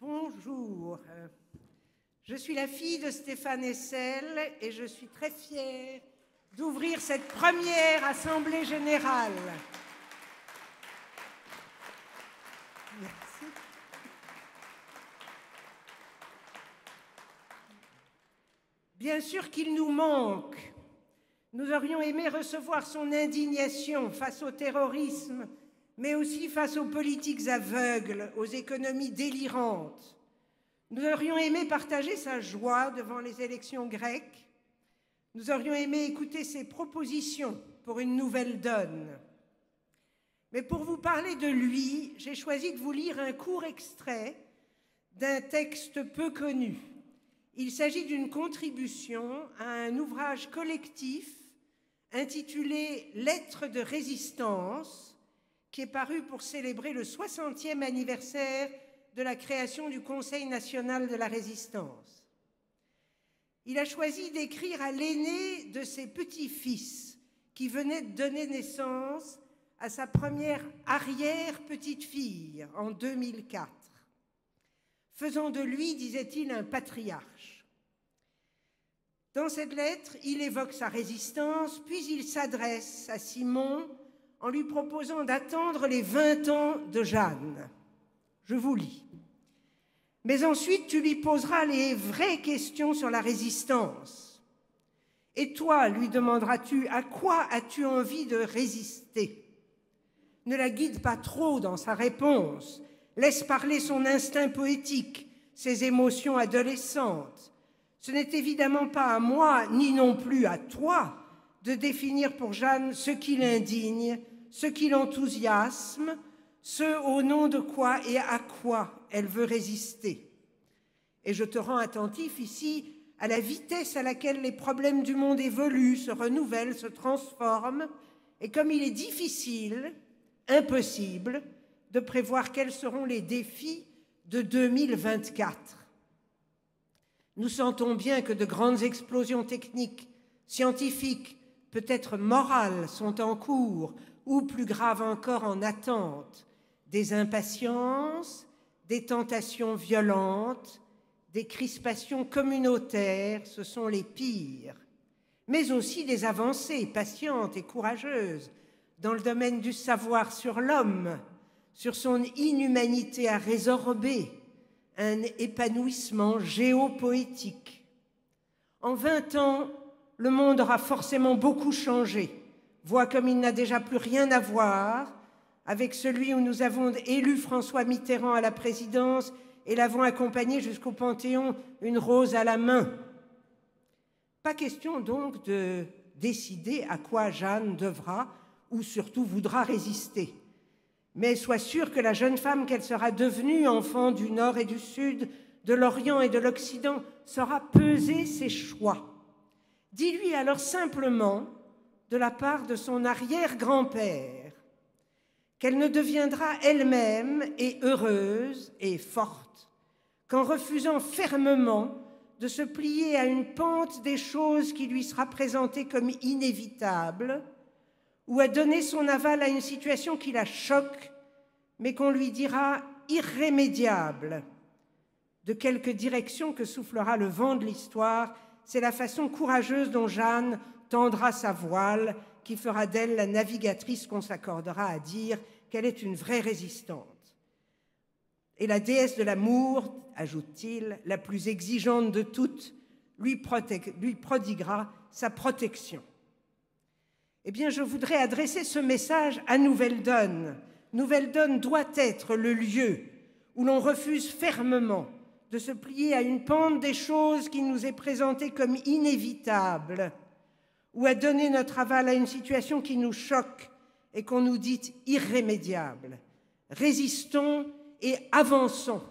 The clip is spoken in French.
Bonjour, je suis la fille de Stéphane Hessel et je suis très fière d'ouvrir cette première Assemblée générale. Merci. Bien sûr qu'il nous manque. Nous aurions aimé recevoir son indignation face au terrorisme, mais aussi face aux politiques aveugles, aux économies délirantes. Nous aurions aimé partager sa joie devant les élections grecques. Nous aurions aimé écouter ses propositions pour une nouvelle donne. Mais pour vous parler de lui, j'ai choisi de vous lire un court extrait d'un texte peu connu. Il s'agit d'une contribution à un ouvrage collectif intitulé « Lettres de résistance », qui est paru pour célébrer le 60e anniversaire de la création du Conseil national de la résistance. Il a choisi d'écrire à l'aîné de ses petits-fils, qui venait de donner naissance à sa première arrière-petite-fille en 2004, faisant de lui, disait-il, un patriarche. Dans cette lettre, il évoque sa résistance, puis il s'adresse à Simon en lui proposant d'attendre les 20 ans de Jeanne. Je vous lis. « Mais ensuite, tu lui poseras les vraies questions sur la résistance. Et toi, lui demanderas-tu, à quoi as-tu envie de résister? Ne la guide pas trop dans sa réponse. Laisse parler son instinct poétique, ses émotions adolescentes. Ce n'est évidemment pas à moi, ni non plus à toi, de définir pour Jeanne ce qui l'indigne, ce qui l'enthousiasme, ce au nom de quoi et à quoi elle veut résister. Et je te rends attentif ici à la vitesse à laquelle les problèmes du monde évoluent, se renouvellent, se transforment, et comme il est difficile, impossible, de prévoir quels seront les défis de 2024. Nous sentons bien que de grandes explosions techniques, scientifiques, peut-être morales, sont en cours, ou plus grave encore en attente, des impatiences, des tentations violentes, des crispations communautaires, ce sont les pires, mais aussi des avancées patientes et courageuses dans le domaine du savoir sur l'homme, sur son inhumanité à résorber, un épanouissement géopoétique. En 20 ans, le monde aura forcément beaucoup changé, voit comme il n'a déjà plus rien à voir avec celui où nous avons élu François Mitterrand à la présidence et l'avons accompagné jusqu'au Panthéon, une rose à la main. Pas question donc de décider à quoi Jeanne devra ou surtout voudra résister. Mais sois sûre que la jeune femme qu'elle sera devenue, enfant du Nord et du Sud, de l'Orient et de l'Occident, saura peser ses choix. Dis-lui alors simplement, de la part de son arrière-grand-père, qu'elle ne deviendra elle-même et heureuse et forte qu'en refusant fermement de se plier à une pente des choses qui lui sera présentée comme inévitable ou à donner son aval à une situation qui la choque, mais qu'on lui dira irrémédiable. De quelque direction que soufflera le vent de l'histoire, c'est la façon courageuse dont Jeanne tendra sa voile qui fera d'elle la navigatrice qu'on s'accordera à dire qu'elle est une vraie résistante. Et la déesse de l'amour, ajoute-t-il, la plus exigeante de toutes, lui prodiguera sa protection. Eh bien, je voudrais adresser ce message à Nouvelle Donne. Nouvelle Donne doit être le lieu où l'on refuse fermement de se plier à une pente des choses qui nous est présentée comme inévitable, ou à donner notre aval à une situation qui nous choque et qu'on nous dit irrémédiable. Résistons et avançons